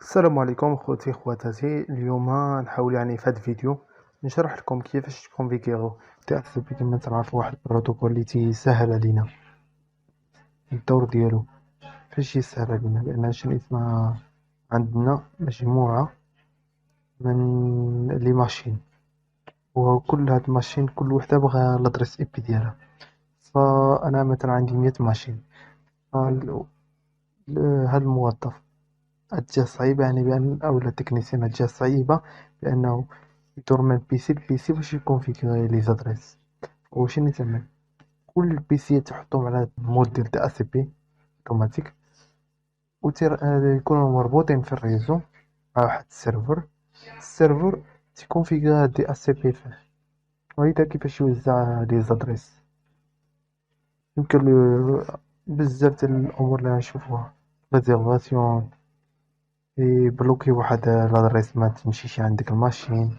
السلام عليكم خوتي خواتاتي. اليوم نحاول في هذا الفيديو نشرح لكم كيفاش تكونفيكيرو تي اس بي كما تعرفوا واحد البروتوكول اللي تيسهل علينا الدور ديالو. فاش يسهل علينا لان شنو اسمها عندنا مجموعه من لي ماشين، وكل هاد ماشين كل وحده بغا لادريس اي بي ديالها. فانا مثلا عندي 100 ماشين. هاد الموظف أجا صعيبة بأن أو التكنيسيان أجا صعيبة بأنه يدور من بيسي لبيسي باش يكونفيكيغي لي زادريس. واش نتعمل؟ كل البيسي تحطهم على مود ديال تي اس بي اوتوماتيك، يكونوا مربوطين في الريزو مع واحد السيرفر تيكونفيكيغي دي اس بي فيه. وهيدا كيفاش يوزع لي زادريس. يمكن بزاف ديال الأمور اللي غنشوفوها، ريزيرفاسيون، يبلوكي واحد لادريس ما تمشيش عندك الماشين،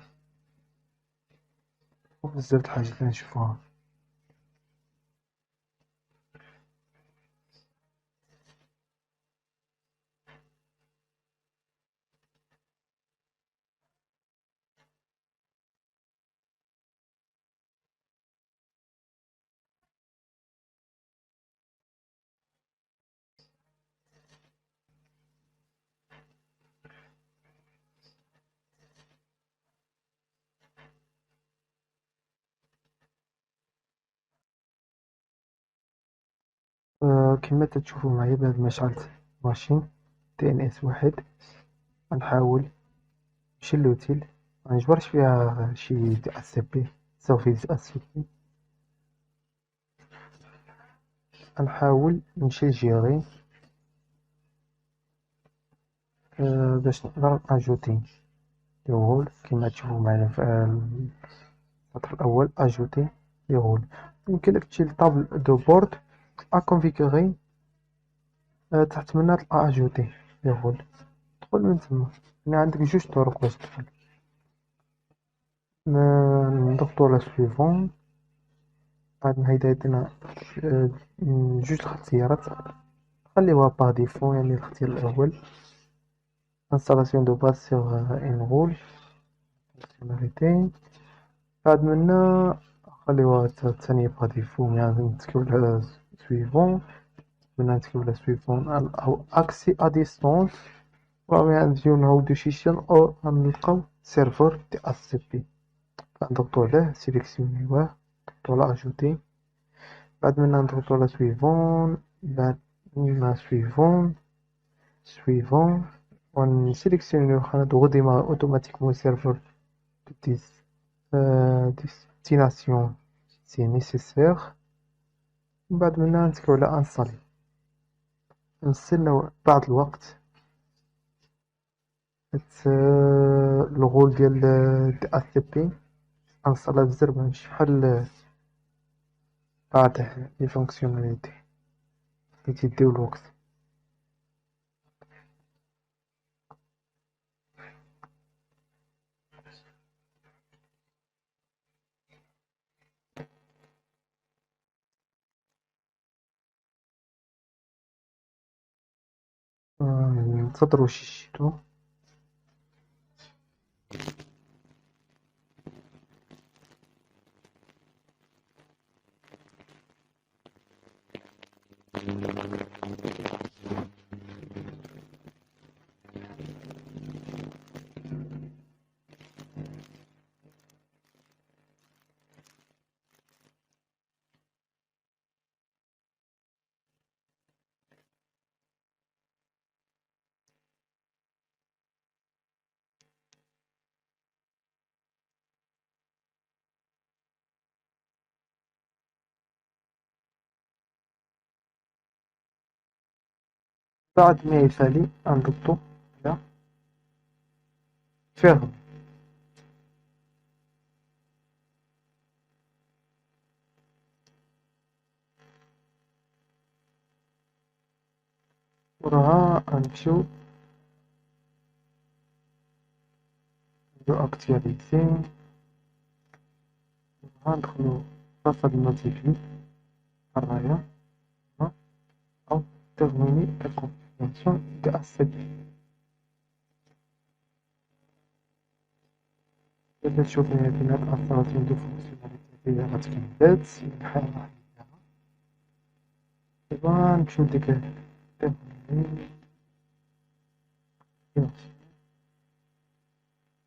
وبزاف د الحاجات اللي نشوفوها. كما تشوفوا معايا بهاد مشعل ماشين تي ان اس واحد. غنحاول نمشي لوتيل، مغنجبرش فيها شي تي اس بي، صافي تي اس بي. غنحاول نمشي لجيري باش نقدر اجوتي لي رول. كما تشوفوا معايا في السطر الاول اجوتي لي رول. يمكن لك تمشي لطابل دو بورد اكونفيكوغي، تحت منها تلقى اجوتي لي رول. تدخل من تما، عندك جوج طرق باش تدخل. نضغطو على سويفون. بعد ما هيدا يدينا جوج الاختيارات، خليوها با ديفو الاختيار الأول انستالاسيون دو باز سيغ ان رول فونكسيوناليتي. بعد منا خليوها الثانية با ديفو، نتكيو على سويفون. منا نتكيو على سويفون أو أكسي أ ديستونس. نجيو نعاودو شيشان أو نلقاو سيرفور تي اس بي. نضغطو عليه سيليكسيونيوه، نضغطو على اجوتي. بعد منا نضغطو على سويفون. بعد منا سويفون ونسيليكسيونيو هادو ديما اوتوماتيكمون سيرفور ديس ديستيناسيون سي نيسيسير. من بعد منا نتكلو على انستالي. نستناو بعض الوقت الغول ديال دي اس بي انستالا بزاف باش بحال قاطع لي فونكسيوناليتي اللي تيديو الوقت. نتصدرو شيشتو. بعد ما يسالي نضغطو على فيرم. وراها نمشيو نديرو اكتواليزي. ندخلو بلاصة النوتيفي الراية أو تغميني الكونفيغوراسيون دي اس بي. إلا تشوف بين الألتيرناتيف دو فونكسيوناليتي هي غتكملات الحال راح يديها. دابا نمشيو لديك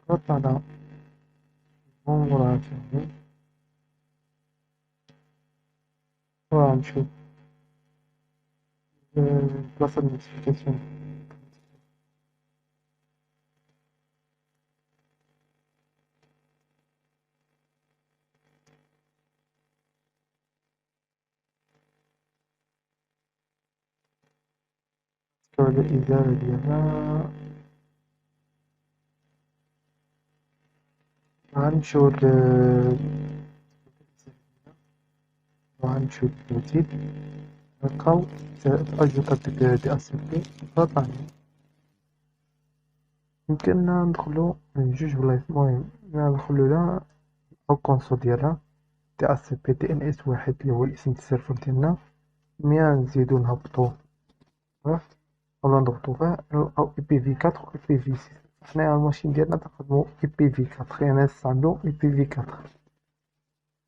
نضغط على مراجعة ونشوف بلاصة النوتيفيكاسيون. على الإزالة ديالها غنمشيو للوتيل نلقاو أجوبة دي أسيبي نضغط عليه. يمكننا ندخلو من جوج بلايص، المهم ندخلو لها أو كونسول ديالها دي أسيبي دي إن إس واحد اللي هو الاسم السيرفر ديالنا، ميا نزيدو نهبطو ولا نضغطو فيه أو إي بي في 4 و إي بي في 6. حنايا الماشين ديالنا تنخدمو إي بي في 4 يعني نستعملو إي بي في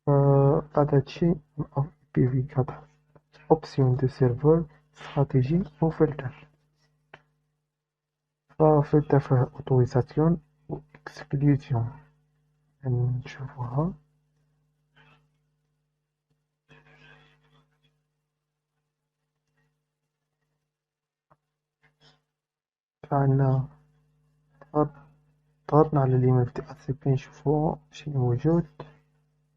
4. بعد هادشي نلقاو إي بي في 4 أوبسيون دو سيرفور استراتيجي وفلتر. فلتر فيه أوتوريزاسيون و إكسكلوزيون نشوفوها. فعندنا ضغطنا على اليمين في دي أس بي نشوفو شنو موجود،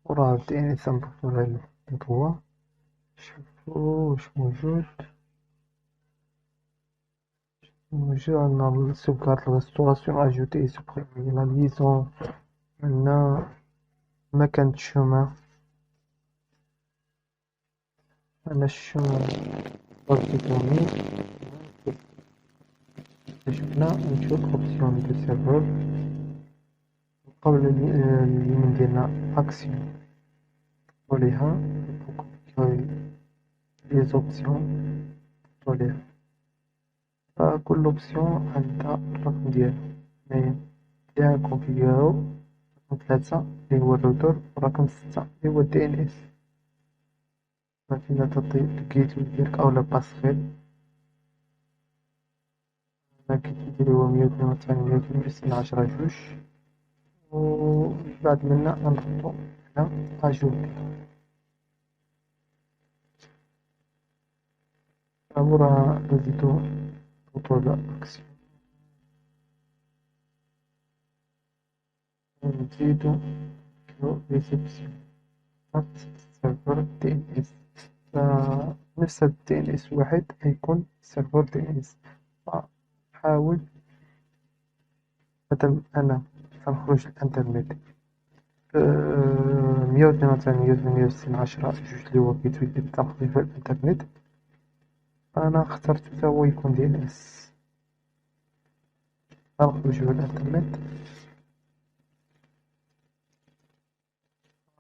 وراه دي إن إس نضغطو على هو نشوفو واش موجود. عندنا السوكارد الريستوراسيون أجوتي إي سوبريمي لا ليزون، عندنا مكان الشومان، عندنا الشومان بارتيكوني. شفنا نشوف أوبسيون دو سيرفور قبل اليمين ديالنا أكسيون وليها لي زوبسيون وليها. فكل أوبسيون عندها الرقم ديالها، يعني ليها كونفيغيرو رقم 3 اللي هو الروتور، ورقم 6 اللي هو الدي ان اس. فينا تعطي الجيت واي ديالك أو لا باسفيل. الجيت واي ديالي هو 192.168.10.2، وبعد منا غنضغطو على أجوتي. مورا نزيدو نضغطو على أكسيون، نزيدو ريسبسيون سيرفر دي ان اس. نفس الدي ان اس واحد يكون سيرفر دي ان اس. فحاول مادام انا غنخرج الانترنت 192.168.10.2 اللي هو بيت اللي تاخذ في الانترنت، انا اخترت حتى هو يكون دي ان اس. غنخرج الانترنت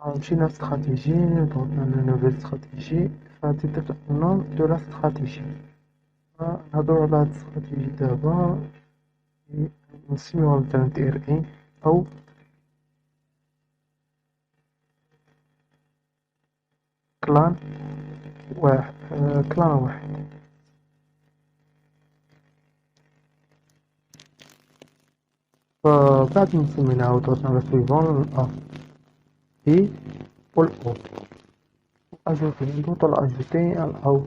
مشينا استراتيجي ضغطنا على نوفيل استراتيجي فتيتر نوم دو لا استراتيجي. نهضرو على هاد الاستراتيجي دابا نسميوها مثلا دير اي او كلان واحد. كلان واحد. فبعد ما سميناها وضغطنا على سويفون الأ إي والأو أجوتي، نضغطو على أجوتي الأو.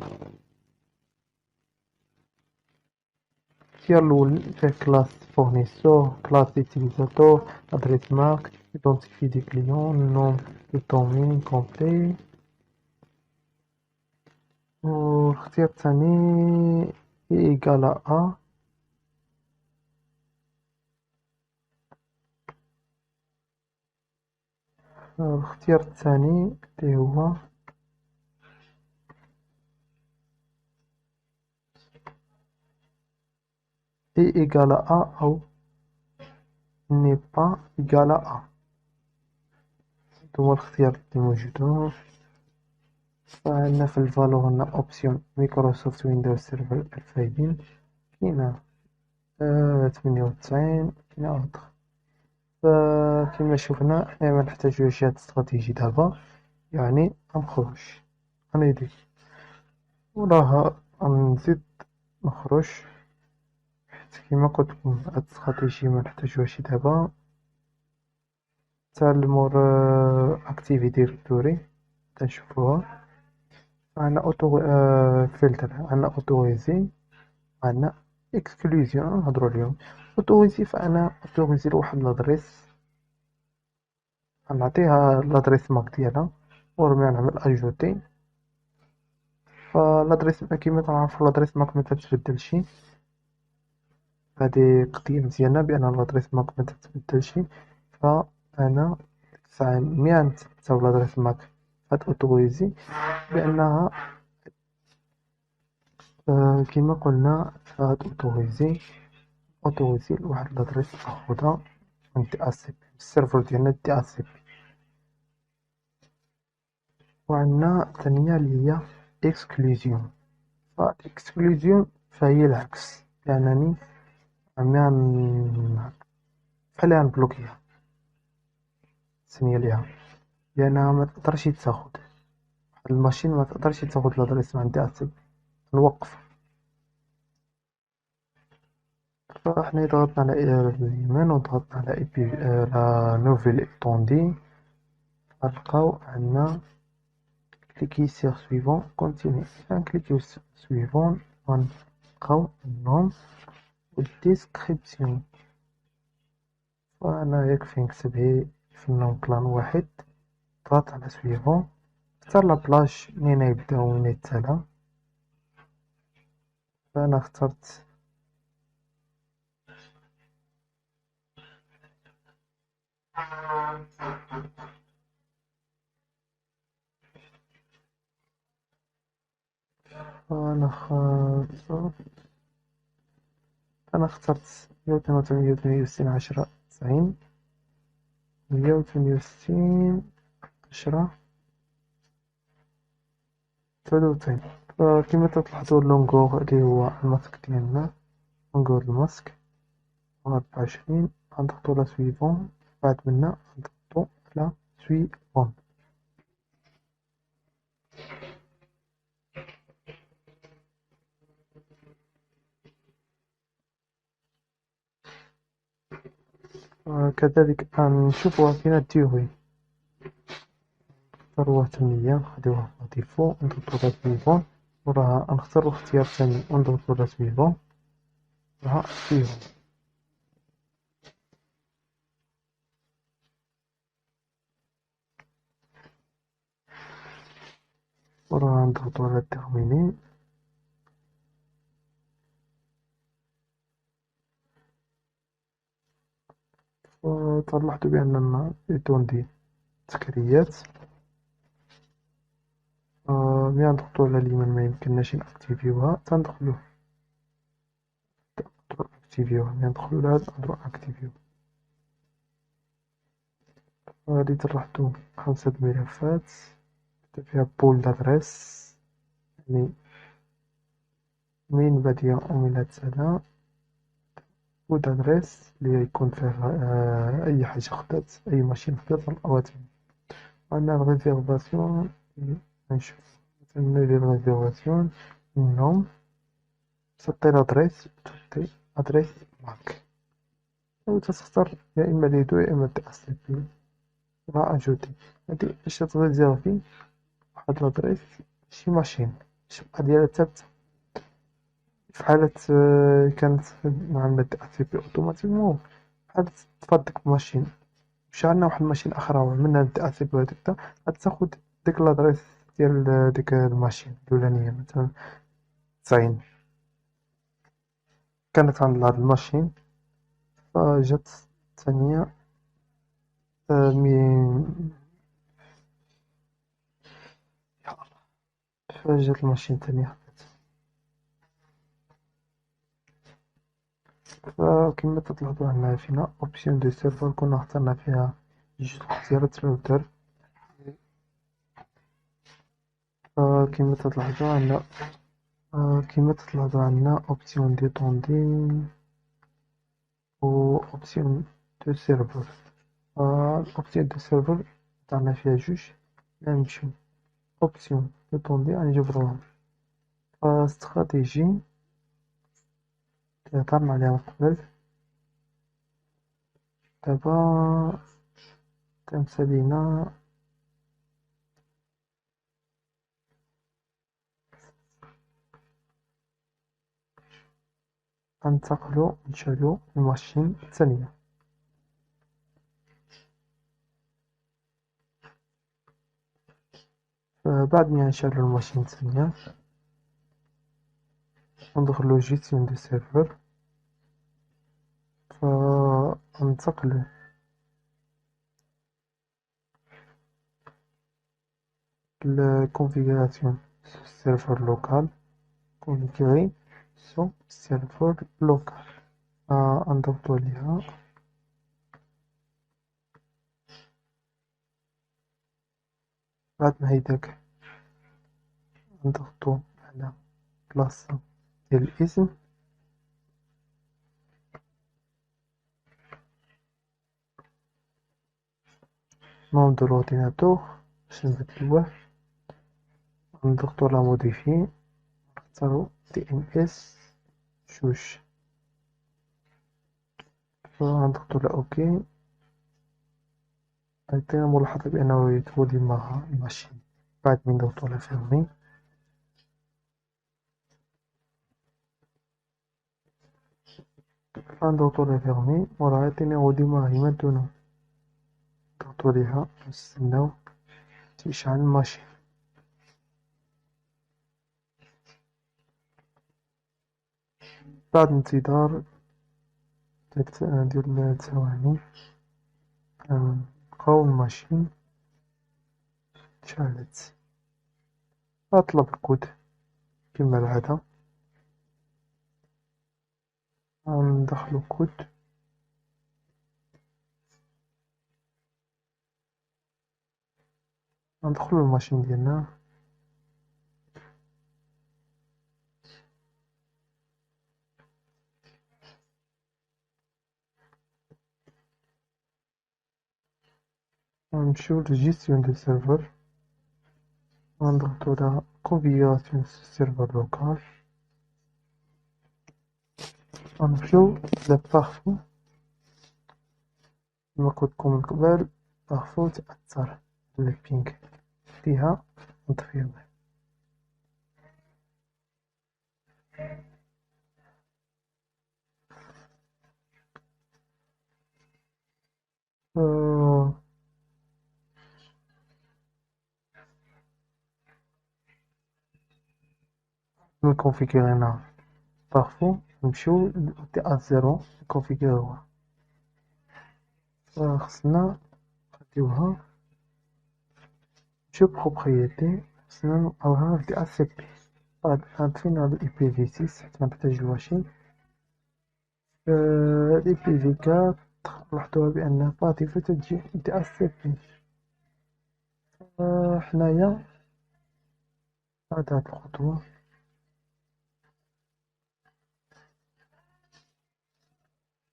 الاختيار الأول فيه كلاس فورنيسور، كلاس إوتيليزاتور، أدريس مارك، إيدونتيفي دي كليون، نوم دو دومين كومبلي. والاختيار الثاني إي إيكال أ. الاختيار الثاني اللي هو إي إيكال أ أو ني با إيكال أ. هو الاختيار اللي موجودين. فعندنا في الفالور عندنا أوبسيون مايكروسوفت ويندوز سيرفر 2000، كاينة 98، كاينة أوتر. فكما شفنا ما نحتاج جهة استراتيجي دابا، يعني غنخرج غنيدي وراها غنزيد نخرج، حيت كيما قلت لكم هاد الاستراتيجي ما نحتاجوهاش دابا. حتى المور اكتيفي ديريكتوري تنشوفوها، عندنا اوتو فلتر، عندنا اوتوريزي، عندنا اكسكلوزيون نهضروا اليوم. اوتوريزي فانا اوتوريزي لواحد لادريس، غنعطيها لادريس ماك ديالها ورمي نعمل اجوتي. فلادريس كيما تعرفوا لادريس ماك ما تتبدلش، هذه قضية مزيانة بأن لادريس ماك ما تتبدلش. فأنا مية نثبتها لادريس ماك هاد اوتوريزي بأنها كيما قلنا فهاد اوتوريزي لواحد لادريس ناخدها من دي اس بي السيرفر ديالنا دي اس بي. وعندنا تانية اللي هي اكسكلوزيون. فالاكسكلوزيون فهي العكس، لأنني عمي بحال غنبلوكيها سمية ليها، لأنها ما تقدرش تاخد واحد الماشين، ما تقدرش تاخد لادريس من عندي أسيب نوقف. فاحنا ضغطنا على اليمين وضغطنا على اي بي على نوفيل ايطوندي، غنلقاو عندنا كليكي سيغ سويفون كونتيني. غنكليكيو سويفون غنلقاو النوم والديسكريبسيون. فأنا يكفي نكتب هي في النوم بلان واحد، ضغط على سويفون، اختار لابلاج منين يبدا ومنين يتسالى. فأنا اخترت أنا خاطر أنا اخترت 182 168 10 90 168 10 93. فكما تلاحظوا اللونغو اللي هو الماسك ديالنا، لونغو الماسك 24. غنضغطو على سويفون، بعد منا غنضغطو على سويفون. كذلك نشوفوها فين الديوغي، نختاروها تمنية نخليوها ديفو، نضغطو على سويفون، وراها نختارو اختيار ثاني ونضغطو على سويفون، وراها سويفون. وراها نضغطو على تيرميني. وتلاحظوا بأننا بدون دي تسكريات. ملي نضغطو على اليمين ميمكنناش نأكتيفيوها، تندخلو اكتيفيوها، ملي ندخلو لهاد نقدرو اكتيفيوها. غادي تلاحظوا 5 ملفات فيها بول دادريس، يعني من بادية ومن تسالى، بول دادريس اللي يكون فيها أي حاجة خدات، أي ماشين خدات الأواتم. عندنا الريزيرفاسيون، نشوف مثلا ندير ريزيرفاسيون نوم، تسطي لادريس تحطي أدريس ماك، وتختار يا إما ليدو يا إما تي اس بي مع أجوتي. هادي باش تريزيرفي واحد لادريس شي ماشين الشبكة ديالها ثابتة. في حالة كانت معاملة تي اس بي أوتوماتيكمون، بحال تفاد ديك الماشين مشى عندنا واحد الماشين أخرى وعملنا تي اس بي هاديك غتاخد ديك لادريس ديال ديك الماشين الأولانية، مثلا 90 كانت عند هاد الماشين، فجات الثانية من فجات الماشين الثانية. فكما تلاحظوا عندنا فينا اوبسيون دو سيرفر، كنا اخترنا فيها جوج اختيارات الراوتر. كما تلاحظوا عندنا اوبسيون ديتوندي و اوبسيون دو سيرفر. الأوبسيون دو سيرفر تاعنا فيها جوج، نمشيو أوبسيون نوطوندي نجبروهم. استراتيجي هضرنا عليها قبل، دابا تنسى لينا غنتقلو نشعلو الماشين الثانية. بعد ما نشعلو الماشين الثانية ندخلو جيستيون دو سيرفر، فننتقلو لكونفيغوراسيون سيرفر لوكال، كونفيغوري سو سيرفر لوكال، نضغطو عليها. بعد ما هيداك نضغطو على بلاصة ديال الاسم، نوم دو لورديناتور باش نبدلوه، نضغطو على موديفي، نختارو DNS جوج، نضغطو على اوكي. عطينا ملاحظة بأنه يتولي مع الماشين. بعد ما نضغطو على فيرمي، نضغطو على فيرمي وراه يعطينا وديما هي دونه، نضغطو عليها نستناو تيشعل الماشين. بعد انتظار ديال ثواني نلقاو الماشين تشعلت. أطلب الكود كما العادة، ندخلو كود، ندخلو الماشين ديالنا. نمشيو لجيستيون دو سيرفر، نضغطو على كونفيغوراسيون سيرفر لوكال، نمشيو لبارفو. كما قلتلكم من قبل بارفو تأثر بالبينغ فيها، نطفيوه. نكونفيغورينا بارفو، نمشيو لتي زيرو نكونفيغوروها. خصنا نخليوها نمشيو بروبريتي، خصنا نلقاوها في سي بي. بعد طفينا ب بي في 6 حيت منحتاج الواشين. اي بي في 4 لاحظوها بأن الهاتف تجي دي سي بي. حنايا بعد هاد الخطوة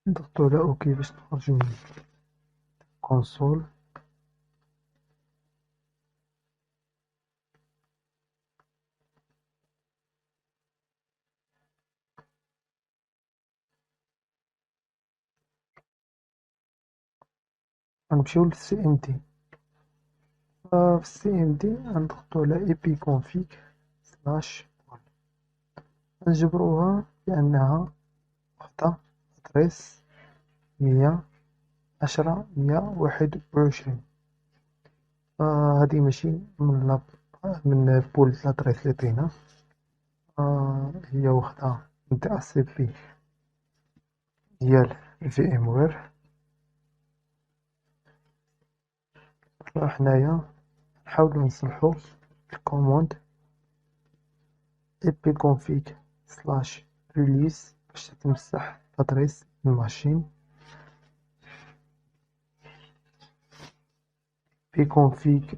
نضغطو على اوكي باش نخرجو من الكونسول. غنمشيو للسي ام دي. في السي ام دي غنضغطو على اي بي كونفيغ سلاش، نجبروها بأنها وحدة أدريس 110.121. هادي ماشي من بول لادريس لي عطينا، هي وحدة من تاع سي بي ديال في ام وير. حنايا نحاولو نصلحو الكوموند اي بي كونفيغ سلاش ريليس باش تمسح لادريس الماشين، بي كونفيغ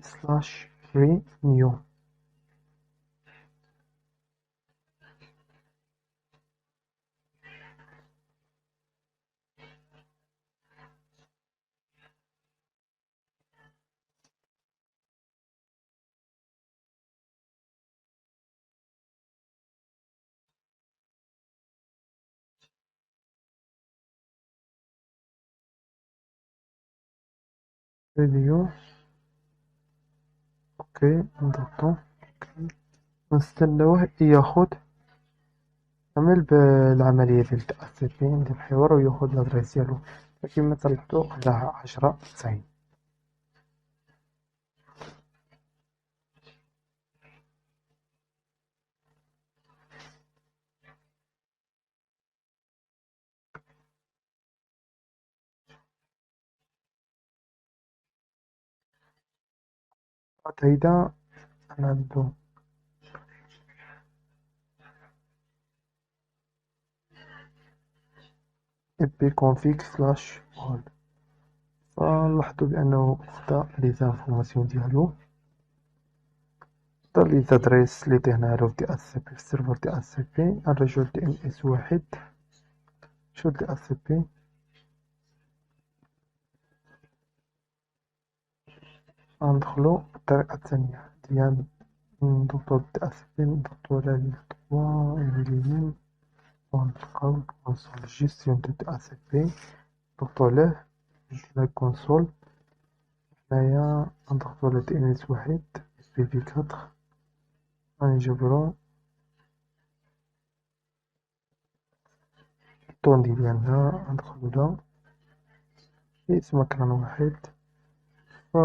سلاش رينيو. فيديو. اوكي نضغطو. اوكي نستناوه ياخد، عمل بالعملية ديال التأثيرين ديال الحوار وياخد لادريس ديالو. فكيما تلاحظو خداها 10 90. بعد هيدا نعملو ipconfig/all. فنلاحظو بأنه خدا لي زانفورماسيون ديالو، خدا لي زادريس لي دهنالو في دي اس بي في السيرفر دي اس بي. نرجعو لدي ام اس واحد، نمشيو لدي اس بي، غندخلو بالطريقة الثانية ديال نضغطو دي اس بي، نضغطو على لي 3 اليمين ونلقاو كونسول جيستيون دو دي اس بي، نضغطو عليه ندير كونسول. هنايا نضغطو على دي ام اس واحد بي في 4، غنجبرو الطوندي ديالنا، ندخلو في اسم مكان واحد. ف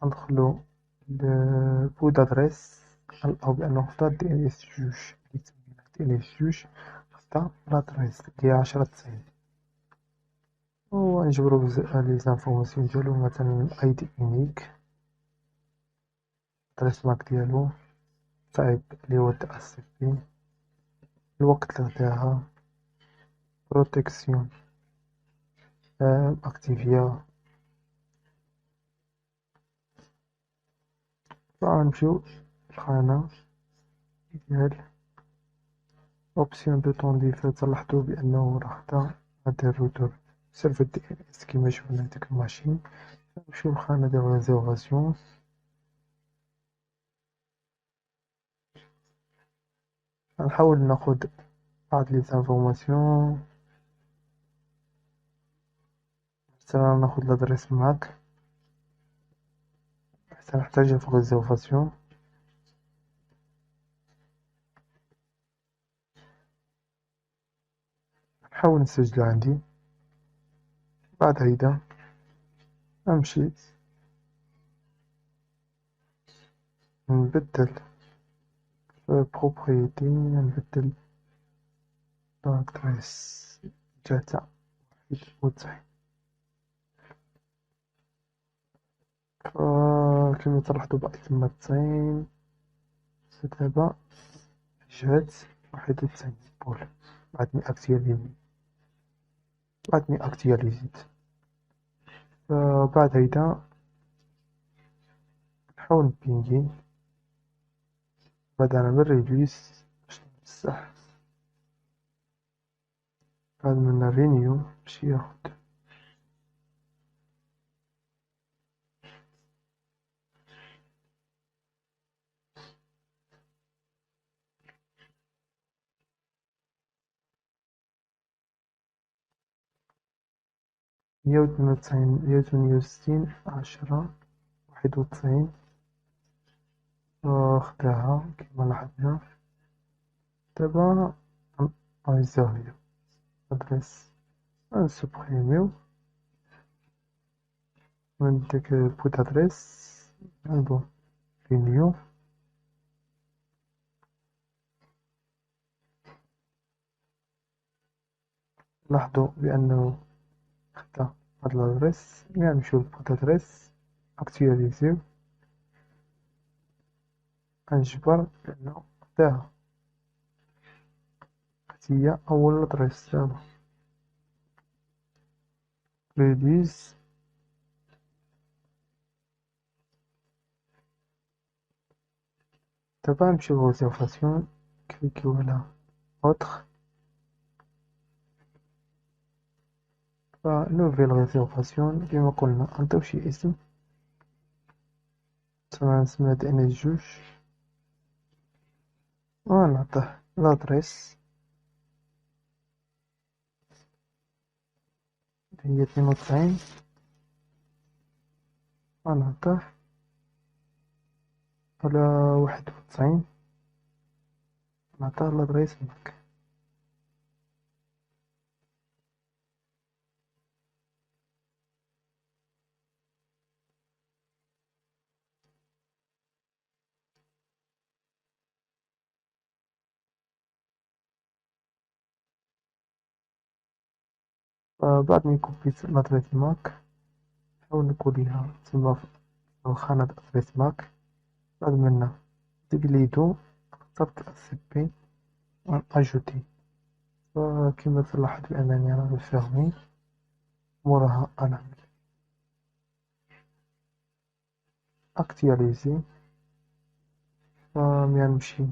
ندخلو لبود ادريس، نلقاو بأنه خدا دي ان اس جوج لي تسمينا دي ان اس جوج، خدا لادريس لي 10 90. ونجبرو لي زانفورماسيون ديالو، مثلا اي دي يونيك، ادريس ماك ديالو، تايب لي هو دي اس بي، الوقت اللي خداها، بروتيكسيون اكتيفيا. فغنمشيو الخانة ديال اوبسيون دو طون ديفو. تلاحظو بأنه راه خدا هاد الروتور سيرفر دي ان اس كيما شفنا ديك الماشين. نمشيو للخانة ديال ريزيرفاسيون، غنحاول ناخد بعض لي زانفورماسيون، مثلا ناخد لادريس ماك حتى نحتاجها في ريزيرفاسيون. نحاول نسجلو عندي. بعد هيدا نمشي نبدل في بروبريتي، نبدل لادريس 93. كما تلاحظوا بقى تم 90، دابا جات 91 بول بعد مي اكتياليزيت. بعد هيدا نحاول نبينجي. بدأنا بالريليس باش نمسح، بعد من رينيو باش ياخد. مية وتمنية وستين 10 91. خداها كما لاحظنا. دابا غنزاويو ادريس، غنسوبريميو من ديك بوت ادريس، نعملو رينيو. لاحظوا بأنه خدا هاد لادريس. نمشيو لبوت ادريس اكتواليزيو، غنجبر بأنه خداها، هي أول لادريس. دابا ريليز، دابا نمشيو لريزيرفاسيون، كليكيو على اوتر، نوفيل ريزيرفاسيون. كيما قلنا نعطيو شي اسم، مثلا نسميها دي ان اس جوج، ونعطيه لادريس هي 92. غنعطيه على 91، نعطيه لادريس ماك. بعد ما يكوبي لادريس ماك نحاول نقول لها تما في خانة أدريس ماك. بعد منا تقليدو اخترت السي بي أجوتي. فكما تلاحظ بأنني أنا بالفعل موراها أنعمل أكتياليزي. نمشي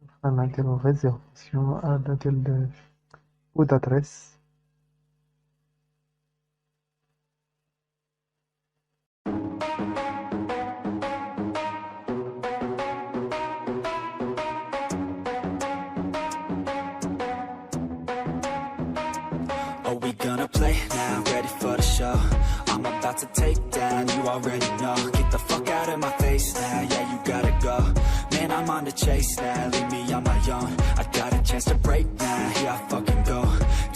الخانة ديال الريزيرفاسيون ديال بود أدريس. Are we gonna play now? Ready for the show? I'm about to take down, you already know. Get the fuck out of my face now, yeah, you gotta go. Man, I'm on the chase now, leave me on my own. I got a chance to break now, here I fucking go.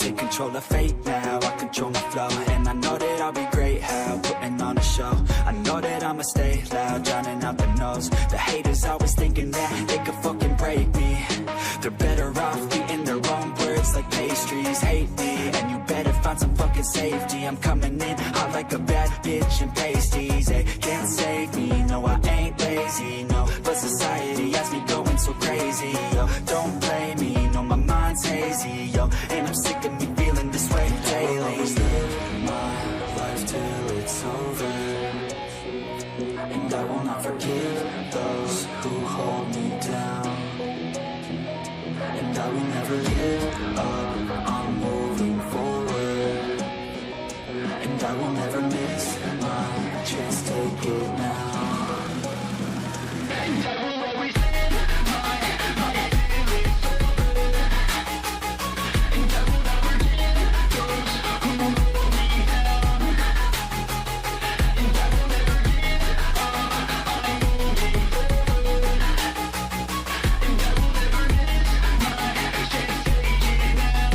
Take control of fate now, I control my flow. And I know that I'll be great, how putting on a show. I know that I'ma stay loud, drowning out the noise. The haters always thinking that they could fucking break me. They're better off eating their own words like pastries. Hate me, and you better find some fucking safety. I'm coming in hot like a bad bitch and pasties. They can't save me, no I ain't lazy, no. But society has me going so crazy, yo. Don't blame me, no my mind's hazy, yo. And I'm sick of me feeling this way daily. I'll always live my life till it's over, and I will not forgive those who hold me down. And I will never give up, I'm moving forward. And I will never miss my chance, take it now. And I will always live my life till it's over. And I will never give those who hold me down. And I will never give up, I'm moving forward. And I will never miss my chance, take it now.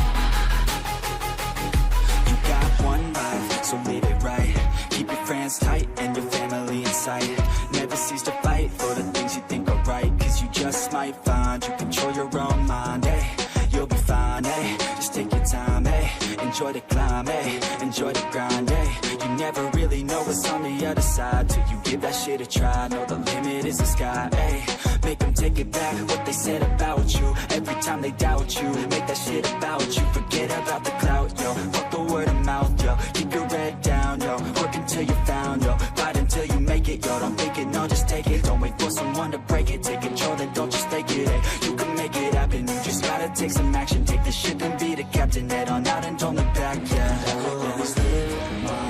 You got one life, so live it right. Keep your friends tight and your family in sight. Never cease to fight for the things you think are right, cause you just might find you control your own mind, eh? You'll be fine, eh? Just take your time, eh? Enjoy the climb, eh? Enjoy the grind, eh? You never really know what's on the other side till you give that shit a try. Know the limit is the sky, eh? Make them take it back, what they said about you. Every time they doubt you, make that shit about you. Forget about the clout, yo. Fuck the word of mouth, yo. Keep your head down, yo. Work until you found, yo. Fight until you make it, yo. Don't think it, no, just take it. Don't wait for someone to break it. Take control, then don't just take it, eh? You can make it happen, you just gotta take some action. Take the ship and be the captain. Head on out and don't look back, yeah. I will always live my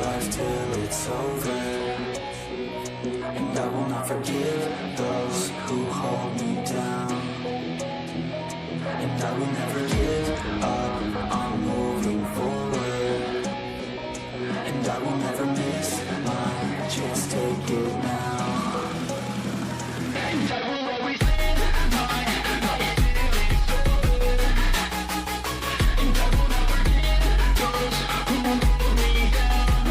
life till it's over. And I will not forgive those who hold me down. And I will never give up, I'm moving forward. And I will never miss my chance, take it now. And I will always live my life till it's over. And I will never give those who hold me down.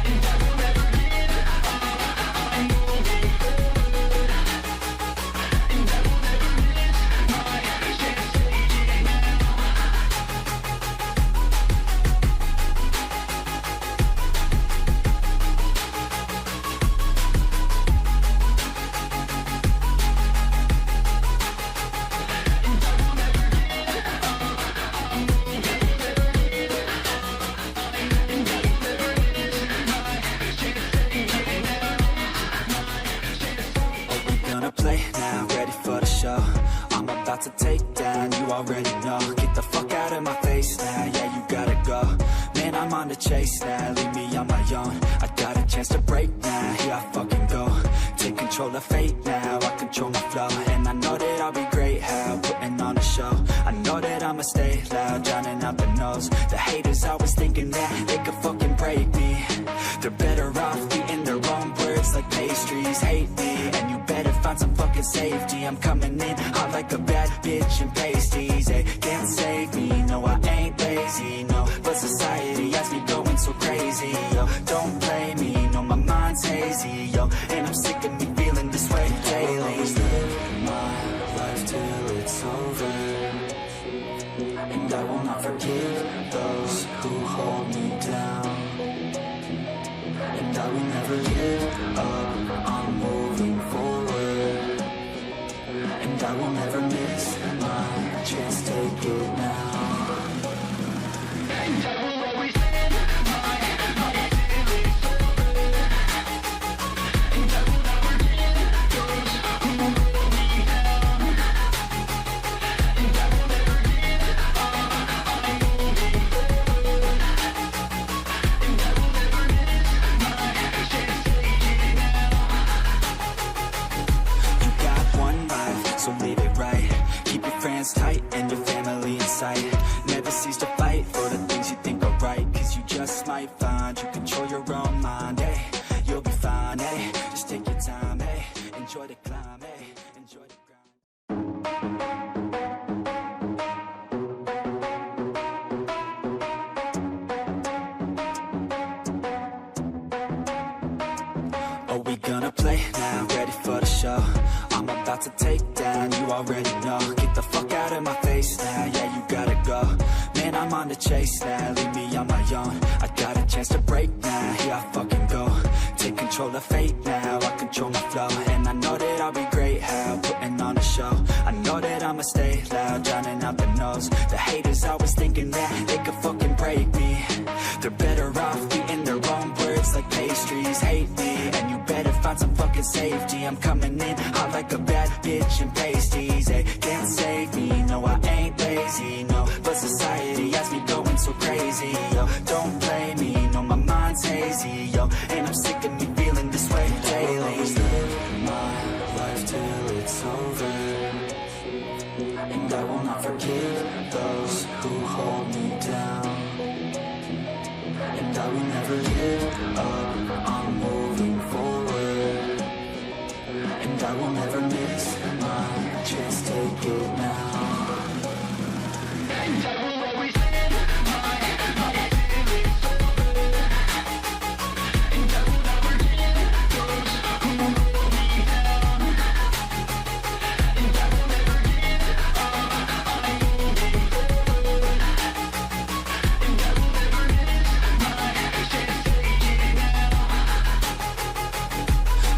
And I will never give up, I'm moving forward. And I will never miss my chance, take it now. To take down, you already know. Get the fuck out of my face now, yeah, you gotta go. Man, I'm on the chase now, leave me on my own. I got a chance to break now, here I fucking go. Take control of fate now, I control my flow. And I know that I'll be great, how putting on a show. I know know that I'ma stay loud, drowning out the noise. The haters always thinking that they could fucking break me. They're better off eating their own words like pastries. Hate me, and you better find some fucking safety. I'm coming in hot like a bad bitch in pasties. They can't save me, no I ain't lazy, no. But society has me going so crazy, yo. Don't play me, no my mind's hazy, yo. And I'm sick of me feeling this way daily. I'll always live my life till it's over, and I will not forgive those who hold me down. And I will never give up, I'm moving forward. And I will never miss my chance, take it now. And I will always live my life till it's over, and I will not forgive those who hold me down. And I will never give up, I'm moving forward. And I will never miss my chance, take it now. You got one life, so live it right. Keep your friends tight and your family in sight. Never cease to fight for the things you think are right, cause you just might find you control your own mind, eh? You'll be fine, eh? Just take your time, eh? Enjoy the climb, eh? Enjoy the grind. Are we gonna play now? Ready for the show? I'm about to take down, you already know. Get the fuck out of my face now, yeah, you gotta go. Man, I'm on the chase now, leave me on my own. I got a chance to break now, here I fucking go. Take control of fate now, I control my flow. And I know that I'll be great, how putting on a show. I know that I'ma stay loud, drowning out the noise. The haters always thinking that they could fucking break me. They're better off eating their own words like pastries. Hate me, and you better find some fucking safety. I'm coming in hot like a bad bitch in pasties. They can't save me, no I ain't lazy, no. But society has me going so crazy, yo. Don't play me, no my mind's hazy, yo. And I'm sick of me feeling this way daily. I'll always live my life till it's over, and I will not forgive those who hold me down. And I will never give up, I'm moving forward. And I will never miss my chance, take it now. And I will always live my life till it's over, and I will not forgive those who hold me down. And I will never give up, I'm moving forward. And I will never miss my chance, take it now.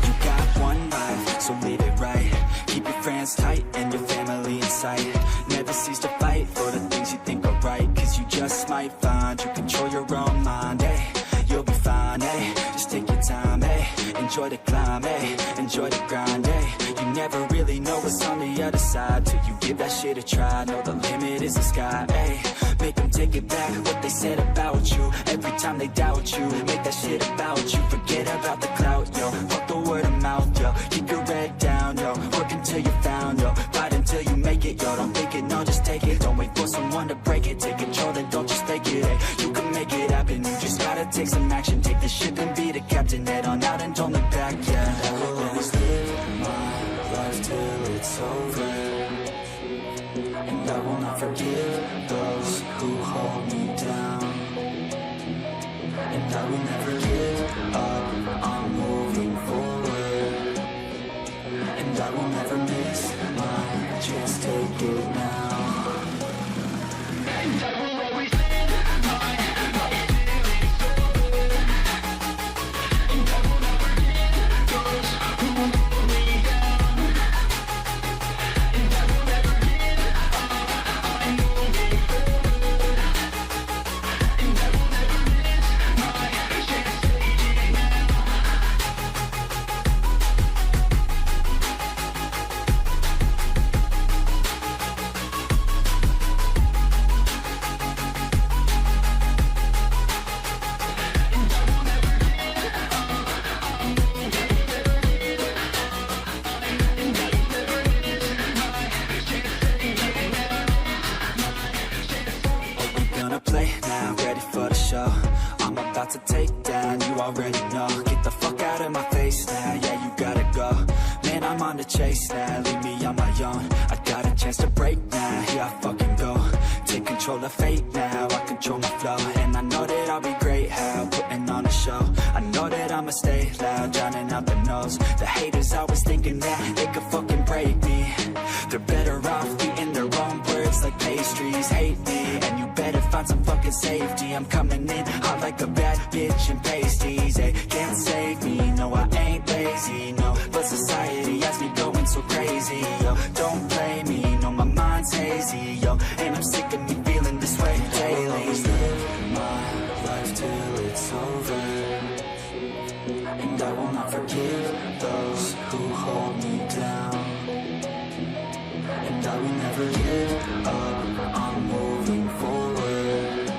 You got one life, so live it right. Keep your friends tight and your family in sight. Never cease to fight for the things you think are right, cause you just might find you control your own mind, eh? You'll be fine, eh? Just take your time, eh? Enjoy the climb, eh? Enjoy the grind, eh? You never really know what's on the other side till you give that shit a try. Know the limit is the sky, eh? Make them take it back, what they said about you. Every time they doubt you, make that shit about you. Forget about the clout, yo. Fuck the word of mouth, yo. Keep your head down, yo. Work until you're found, yo. Fight until you make it, yo. Don't think it, no, just take it. Don't wait for someone to break it. Take control, then don't just fake it, eh? You can make it happen, you just gotta take some action. Take the ship and be the captain. Head on out and don't look back, yeah. I will always live my life till it's over, and I will not forgive those who hold me down. And I will never give up, I'm moving forward. And I will never miss my chance, take it now. And I will always live my life till it's over, and I will not forgive those who hold me down. And I will never give up, I'm moving forward. And I will never miss my chance, take it now. about to take down, you already know. Get the fuck out of my face now, yeah, you gotta go. Man, I'm on the chase now, leave me on my own. I got a chance to break now, here I fucking go. Take control of fate now, I control my flow. And I know that I'll be great, how, putting on a show. I know that I'ma stay loud, drowning out the noise. The haters always thinking that they could fucking break me. They're better off eating their own words like pastries. Hate me, and you better find some fucking safety. I'm coming in hot like a bad bitch in pasties. They can't save me, no I ain't lazy, no. But society has me going so crazy, yo. Don't play me, no my mind's hazy, yo. And I'm sick of me feeling this way daily. I'll live my life till it's over, and I will not forgive those who hold me down. And I will never give up, I'm moving forward.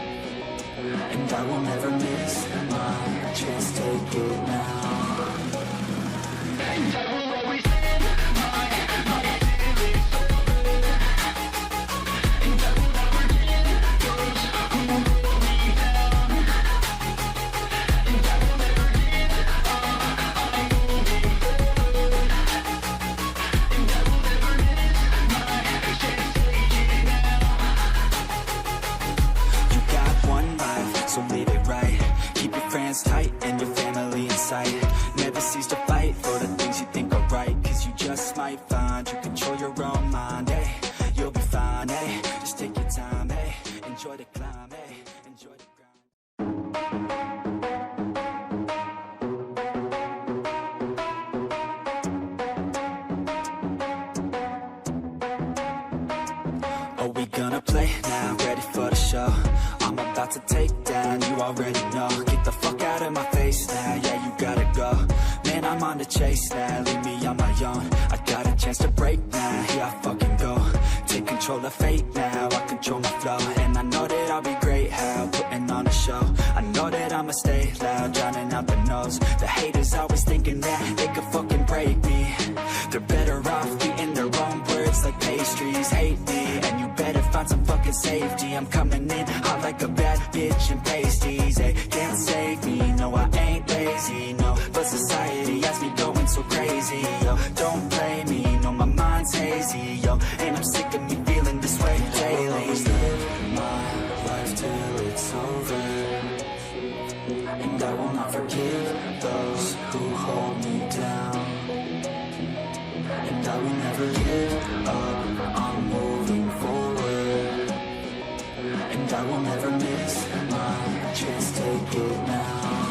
And I will never miss my chance, take it now. And I will always live my life till it's over. And I will never give those who hold me down. And I will never give up, I'm moving forward. And I will never miss my chance, take it now. You got one life, so live it right. Keep your friends tight and your family in sight. Never cease to fight for the things you think are right. Cause you just might find you control your own mind, hey. You'll be fine, hey. Just take your time, hey. Enjoy the climb, hey. Enjoy the grind. Are we gonna play now? Ready for the show? I'm about to take down, you already know. Get the fuck out of my face now, yeah, you gotta go. Man, I'm on the chase now, leave me on my own. I got a chance to break now, here I fucking go. Take control of fate now, I control my flow. And I know that I'll be great, how, putting on a show. I know that I'ma stay loud, drowning out the noise. The haters always thinking that they could fucking break me. They're better off eating their own words like pastries. Hate me, and you better find some fucking safety. I'm coming in hot like a bad bitch in pasties. They can't save me, no I ain't lazy, no. But society has me going so crazy, yo. Don't play me, no my mind's hazy, yo. And I'm sick of me feeling this way daily. I'll always live my life till it's over, and I will not forgive those who hold me down. And I will never give up, I'm moving forward. And I will never miss my chance, take it now.